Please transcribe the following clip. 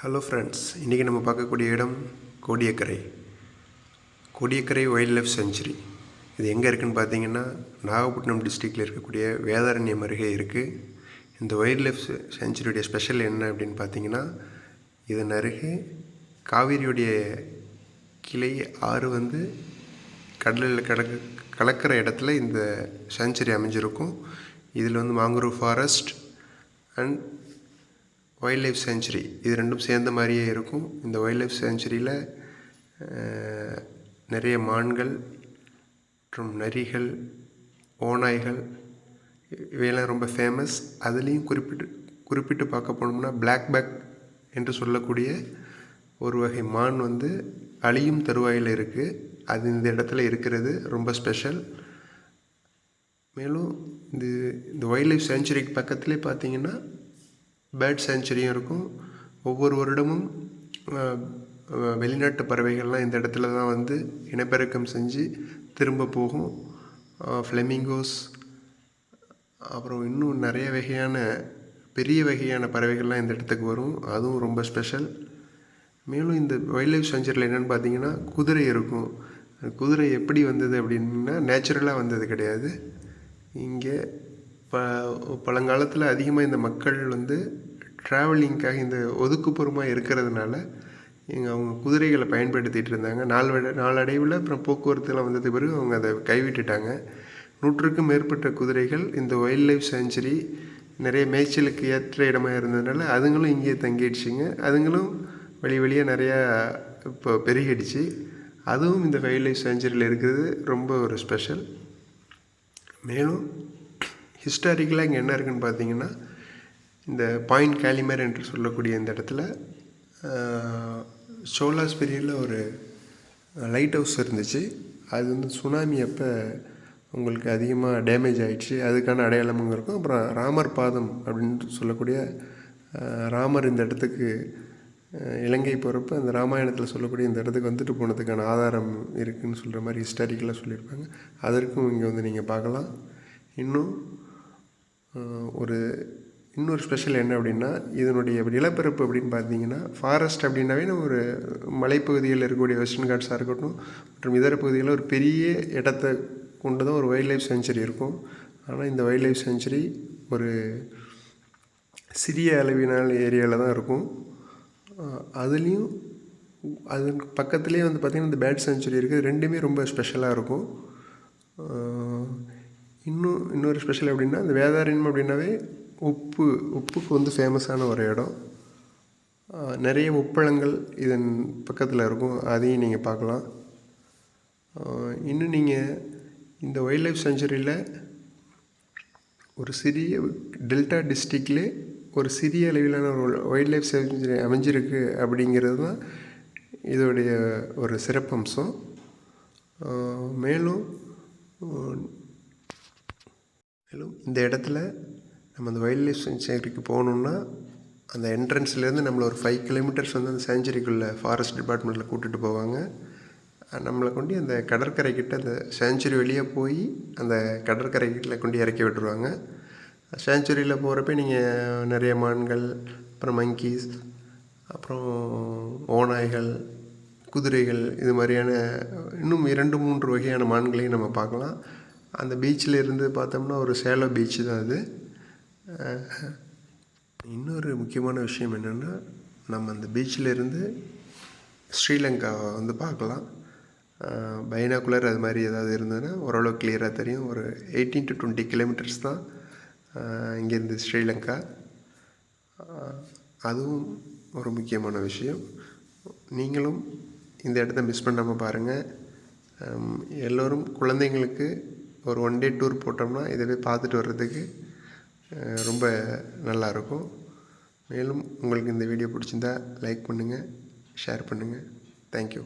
Hello friends, இன்றைக்கி நம்ம பார்க்கக்கூடிய இடம் Kodiyakkarai. Kodiyakkarai wildlife sanctuary. இது எங்கே இருக்குதுன்னு பார்த்தீங்கன்னா, நாகப்பட்டினம் டிஸ்ட்ரிக்டில் இருக்கக்கூடிய வேதாரண்யம் அருகே இருக்குது. இந்த வைல்ட் லைஃப் செஞ்சுரியுடைய ஸ்பெஷல் என்ன அப்படின்னு பார்த்தீங்கன்னா, இதன் அருகே காவிரியுடைய கிளை ஆறு கடலில் கலக்கிற இடத்துல இந்த செஞ்சுரி அமைஞ்சிருக்கும். இதில் mangrove forest and wild life sanctuary இது ரெண்டும் சேர்ந்த மாதிரியே இருக்கும். இந்த வைல்ட் லைஃப் செஞ்சுரியில் நிறைய மான்கள் மற்றும் நரிகள், ஓநாய்கள் இவையெல்லாம் ரொம்ப ஃபேமஸ். அதுலேயும் குறிப்பிட்டு பார்க்க போனோம்னா பிளாக் பேக் என்று சொல்லக்கூடிய ஒரு வகை மான் அழியும் தருவாயில் இருக்குது. அது இந்த இடத்துல இருக்கிறது ரொம்ப ஸ்பெஷல். மேலும் இந்த வைல்ட் லைஃப் செஞ்சுரிக்கு பக்கத்துலேயே பார்த்தீங்கன்னா பேர்ட் சேஞ்சுரியும் இருக்கும். ஒவ்வொரு வருடமும் வெளிநாட்டு பறவைகள்லாம் இந்த இடத்துல தான் இனப்பெருக்கம் செஞ்சு திரும்ப போகும். ஃப்ளெமிங்கோஸ், அப்புறம் இன்னும் நிறைய வகையான பெரிய வகையான பறவைகள்லாம் இந்த இடத்துக்கு வரும். அதுவும் ரொம்ப ஸ்பெஷல். மேலும் இந்த வைல்ட் லைஃப் செஞ்சுரியில் என்னென்னு பார்த்தீங்கன்னா குதிரை இருக்கும். குதிரை எப்படி வந்தது அப்படின்னா நேச்சுரலாக வந்தது கிடையாது. இங்கே பழங்காலத்தில் அதிகமாக இந்த மக்கள் ட்ராவலிங்காக இந்த ஒதுக்குப்புறமாக இருக்கிறதுனால அவங்க குதிரைகளை பயன்படுத்திகிட்டு இருந்தாங்க. நாளடைவில் அப்புறம் போக்குவரத்துலாம் வந்தது பிறகு அவங்க அதை கைவிட்டுட்டாங்க. 100க்கும் மேற்பட்ட குதிரைகள் இந்த வைல்ட் லைஃப் செஞ்சுரி நிறைய மேய்ச்சலுக்கு ஏற்ற இடமாக இருந்ததுனால அதுங்களும் இங்கேயே தங்கிடுச்சுங்க. அதுங்களும் வழியாக நிறையா இப்போ பெருகிடுச்சு. அதுவும் இந்த வைல்ட் லைஃப் செஞ்சுரியில் இருக்கிறது ரொம்ப ஒரு ஸ்பெஷல். மேலும் ஹிஸ்டாரிக்கலாக இங்கே என்ன இருக்குதுன்னு பார்த்தீங்கன்னா, இந்த பாயிண்ட் கேலிமர் என்று சொல்லக்கூடிய இந்த இடத்துல சோலாஸ் பீரியடில் ஒரு லைட் ஹவுஸ் இருந்துச்சு. அது சுனாமி அப்போ உங்களுக்கு அதிகமாக டேமேஜ் ஆகிடுச்சு. அதுக்கான அடையாளமும் இருக்கும். அப்புறம் ராமர் பாதம் அப்படின்னு சொல்லக்கூடிய ராமர் இந்த இடத்துக்கு இலங்கை போகிறப்ப அந்த ராமாயணத்தில் சொல்லக்கூடிய இந்த இடத்துக்கு வந்துட்டு போனதுக்கான ஆதாரம் இருக்குதுன்னு சொல்கிற மாதிரி ஹிஸ்டாரிக்கலாக சொல்லியிருப்பாங்க. அதற்கும் இங்கே நீங்கள் பார்க்கலாம். இன்னொரு ஸ்பெஷல் என்ன அப்படின்னா, இதனுடைய நிலப்பரப்பு அப்படின்னு பார்த்தீங்கன்னா ஃபாரஸ்ட் அப்படின்னாவே நம்ம ஒரு மலைப்பகுதிகளில் இருக்கக்கூடிய வெஸ்டர்ன் காட்ஸாக இருக்கட்டும் மற்றும் இதர பகுதிகளில் ஒரு பெரிய இடத்த கொண்டு தான் ஒரு வைல்ட் லைஃப் செஞ்சுரி இருக்கும். ஆனால் இந்த வைல்ட் லைஃப் செஞ்சுரி ஒரு சிறிய அளவினால் ஏரியாவில் தான் இருக்கும். அதுலேயும் அதுக்கு பக்கத்துலேயே பார்த்திங்கன்னா இந்த பேர்ட் செஞ்சுரி இருக்குது. ரெண்டுமே ரொம்ப ஸ்பெஷலாக இருக்கும். இன்னொரு ஸ்பெஷல் அப்படின்னா இந்த வேதாரண்யம் அப்படின்னாவே உப்புக்கு ஃபேமஸான ஒரு இடம். நிறைய உப்பளங்கள் இதன் பக்கத்தில் இருக்கும். அதையும் நீங்கள் பார்க்கலாம். இன்னும் நீங்கள் இந்த வைல்ட் லைஃப் செஞ்சுரியில் ஒரு சிறிய டெல்டா டிஸ்ட்ரிக்ட்லே ஒரு சிறிய அளவிலான ஒரு வைல்ட் லைஃப் செஞ்சுரி அமைஞ்சிருக்கு அப்படிங்கிறது தான் இதோடைய ஒரு சிறப்பம்சம். மேலும் இந்த இடத்துல நம்ம அந்த வைல்ட் லைஃப் செஞ்சுரிக்கு போகணுன்னா அந்த என்ட்ரன்ஸ்லேருந்து நம்மளை ஒரு 5 கிலோமீட்டர்ஸ் அந்த செஞ்சுரிக்குள்ளே ஃபாரஸ்ட் டிபார்ட்மெண்ட்டில் கூட்டிகிட்டு போவாங்க. நம்மளை கொண்டு அந்த கடற்கரைக்கிட்ட அந்த செஞ்சுரி வெளியே போய் அந்த கடற்கரைக்கிட்ட கொண்டு இறக்கி விட்டுருவாங்க. செஞ்சுரியில் போகிறப்ப நீங்கள் நிறைய மான்கள், அப்புறம் மங்கீஸ், அப்புறம் ஓநாய்கள், குதிரைகள், இது மாதிரியான இன்னும் 2-3 வகையான மான்களையும் நம்ம பார்க்கலாம். அந்த பீச்சில் இருந்து பார்த்தோம்னா ஒரு சேலோ பீச்சு தான் அது. இன்னொரு முக்கியமான விஷயம் என்னென்னா, நம்ம அந்த பீச்சில் இருந்து ஸ்ரீலங்காவை பார்க்கலாம். பைனாகுலர் அது மாதிரி ஏதாவது இருந்ததுன்னா ஓரளவு கிளியராக தெரியும். ஒரு 18 to 20 கிலோமீட்டர்ஸ் தான் இங்கேருந்து ஸ்ரீலங்கா. அதுவும் ஒரு முக்கியமான விஷயம். நீங்களும் இந்த இடத்த மிஸ் பண்ணாமல் பாருங்கள். எல்லோரும் குழந்தைங்களுக்கு ஒரு 1 day டூர் போட்டோம்னா இதை பார்த்துட்டு வர்றதுக்கு ரொம்ப நல்லாயிருக்கும். மேலும் உங்களுக்கு இந்த வீடியோ பிடிச்சிருந்தா லைக் பண்ணுங்கள், ஷேர் பண்ணுங்கள். தேங்க்யூ.